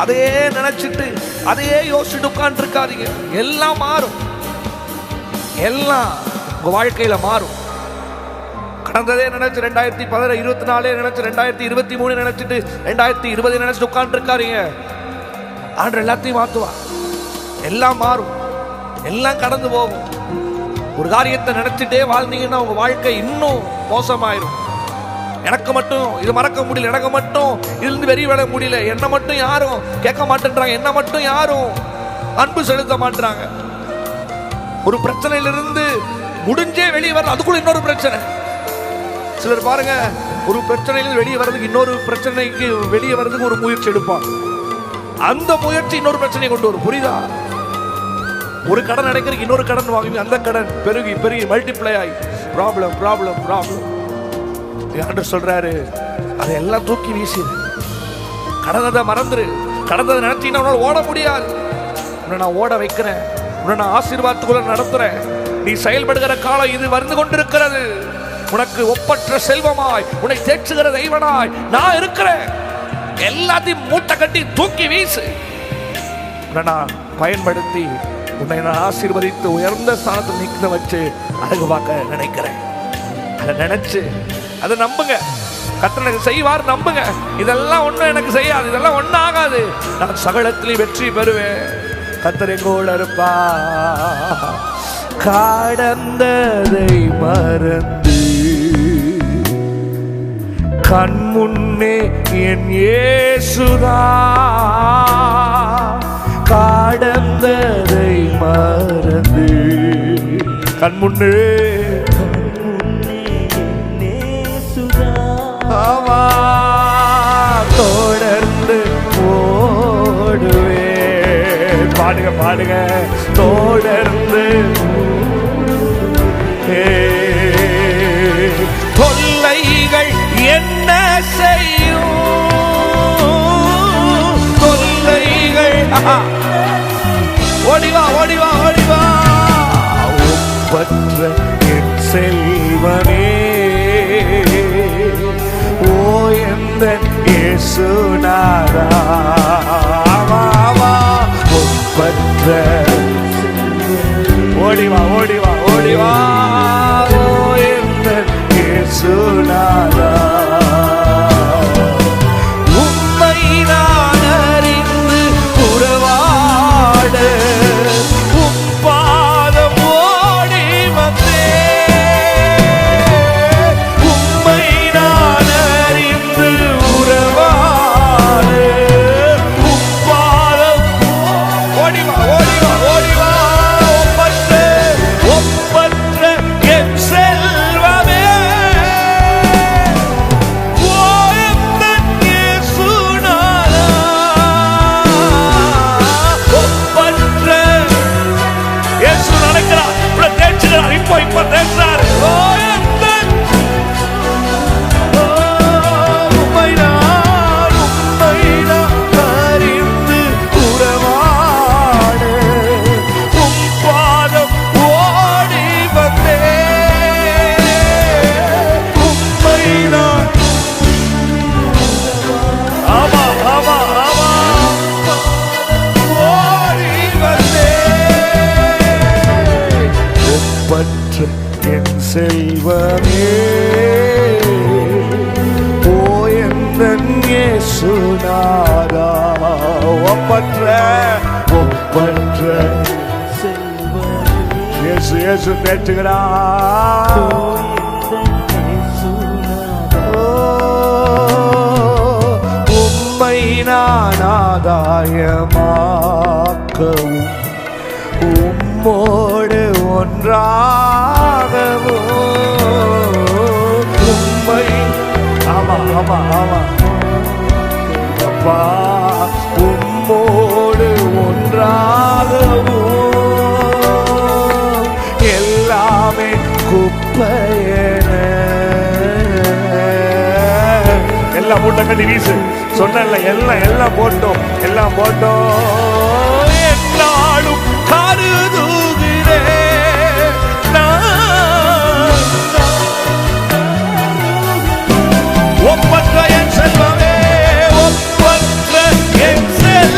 அதையே நினைச்சிட்டு அதையே யோசிச்சுட்டு உட்கார்ந்து இருக்காதீங்க. எல்லாம் மாறும், எல்லாம் உங்க வாழ்க்கையில மாறும். கடந்ததே நினைச்சு 2024 நினைச்சு 2023 நினைச்சிட்டு 2020 நினைச்சிட்டு உட்கார்ந்து இருக்காதீங்க. ஆண்டு எல்லாத்தையும் மாத்துவான். எல்லாம் மாறும், எல்லாம் கடந்து போகும். ஒரு காரியத்தை நினைச்சிட்டே வாழ்ந்தீங்கன்னா உங்க வாழ்க்கை இன்னும் மோசமாயிரும். எனக்கு மட்டும் இது மறக்க முடியல, எனக்கு மட்டும் இருந்து வெறி விட முடியல, என்ன மட்டும் யாரும் கேட்க மாட்டேன்றாங்க, என்ன மட்டும் யாரும் அன்பு செலுத்த மாட்டாங்க. ஒரு பிரச்சனையிலிருந்து முடிஞ்சே வெளியே வர, அதுக்குள்ள இன்னொரு பிரச்சனை. சிலர் பாருங்க, ஒரு பிரச்சனையிலிருந்து வெளியே வர்றதுக்கு இன்னொரு பிரச்சனைக்கு வெளியே வர்றதுக்கு ஒரு முயற்சி எடுப்பான். அந்த முயற்சி இன்னொரு பிரச்சனையை கொண்டு வரும். புரியுதா? ஒரு கடன் அடைக்கிறதுக்கு இன்னொரு கடன் வாங்கி அந்த கடன் பெருகி பெருகி மல்டிப்ளை ஆகி ப்ராப்ளம் ப்ராப்ளம் ப்ராப்ளம். ஆண்டவர் சொல்றாரு, அதையெல்லாம் தூக்கி வீசிடு. கடந்ததை மறந்துரு. கடந்ததை நினைச்சீங்கன்னா உன்னால ஓட முடியாது. உன்னை நான் ஓட வைக்கிறேன், உன்னை நான் ஆசீர்வாதத்துக்குள்ள நடத்துறேன். நீ செயல்படுகிற காலம் இது வந்து கொண்டிருக்கிறது. உனக்கு ஒப்பற்ற செல்வமாய், உன்னை தேற்றுகிற தெய்வனாய் நான் இருக்கிறேன். எல்லாத்தையும் மூட்டை கட்டி தூக்கி வீசு. உன்னை நான் பயன்படுத்தி உன்னை நான் ஆசீர்வதித்து உயர்ந்த ஸ்தானத்தில் நிற்க வச்சு அழகு பார்க்க நினைக்கிறேன். அதை நினைச்சு அதை நம்புங்க. கர்த்தர் எனக்கு செய்வார் நம்புங்க. இதெல்லாம் ஒன்றும் எனக்கு செய்யாது, இதெல்லாம் ஒன்றும் ஆகாது. நான் சகலத்திலையும் வெற்றி பெறுவேன். கர்த்தர் எங்கோட இருப்பா. கடந்ததை மறந்து கண் முன்னே என் இயேசுதா. கடந்ததை மறந்து கண் முன்னே தொடர்ந்து ஓடுவே. பாடுங்க பாடுங்க. தொடர்ந்து தொல்லைகள் என்ன செய்யும்? தொல்லைகள் ஓடிவா ஓடிவா ஓடிவா. ஒப்பற்ற என் செல்வமே ஓ எந்த இயேசுநாதா. ஒப்பற்ற ஓடிவா ஓடிவா ஓடிவா ஓ எந்த இயேசுநாதா. உம்மை நான் அறிந்து உறவாட உம் பாதம் ஓடி வந்தேன். உம்மை நான் அறிந்து உறவாட உம் பாதம் ஓடிவா ஓடிவா ஓடிவா. ஒப்பற்ற என் செல்வமே இப்ப தேடுறாரு. அறிந்து உறவாட உம் பாதம் ஓடி வந்தே. உம்மைதான் ஆமா ஆமா ஆமா ஓடி வந்தே. ஒப்பற்ற என் செல்வமே ஓ எந்தன் இயேசுநாதா. ஒப்பற்ற ஒப்பற்ற இயேசு இயேசு பேசுகிறார். உம்மை நான் ஆதாயமாக்கவும் உம்மோடு ஒன்றாகவும் உம்மை ஆமா ஆமா ஆமா அப்பா உம்மோடு ஒன்றாகவும் எல்லாமே குப்பையன. எல்லாம் மூட்டை கட்டி வீசு. சொன்னல எல்லாம் எல்லாம் போட்டோம் எல்லாம் போட்டோம். என்னாலும் கருதுகிறேன் ஒப்பற்ற என் செல்வமே. ஒப்பற்ற என் செல்வமே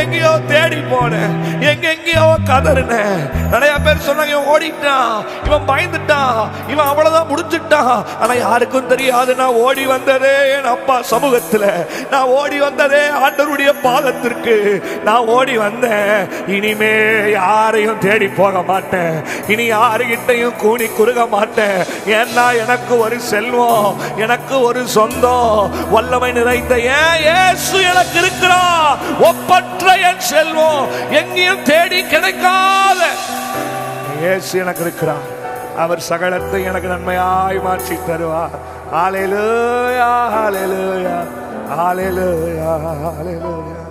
எங்கெங்கயோ தேடி போனேன், எங்கெங்கயோ கதறினேன். நிறைய பேர் சொன்னாங்க இவன் ஓடிட்டான், இவன் பயந்துட்டான், இவன் அவ்வளவுதான் முடிஞ்சுட்டான். ஆனா யாருக்கும் தெரியாது நான் ஓடி வந்ததே என் அப்பா சமூகத்துல, நான் ஓடி வந்ததே ஆண்டவருடைய பாதத்திற்கு நான் ஓடி வந்தேன். இனிமே யாரையும் தேடி போக மாட்டேன், இனி யாருகிட்டையும் கூனி குறுக மாட்டேன். ஏன்னா எனக்கு ஒரு செல்வம், எனக்கு ஒரு சொந்தம், வல்லமை நிறைந்த ஏன் இயேசு எனக்கு இருக்கிறார். ஒப்பற்ற என் செல்வம், எங்கேயும் தேடி கிடைக்காத இயேசு எனக்கு இருக்கிறார். அவர் சகலத்தை எனக்கு நன்மையாய் மாற்றி தருவார். ஹல்லேலூயா, ஹல்லேலூயா, ஹல்லேலூயா, ஹல்லேலூயா.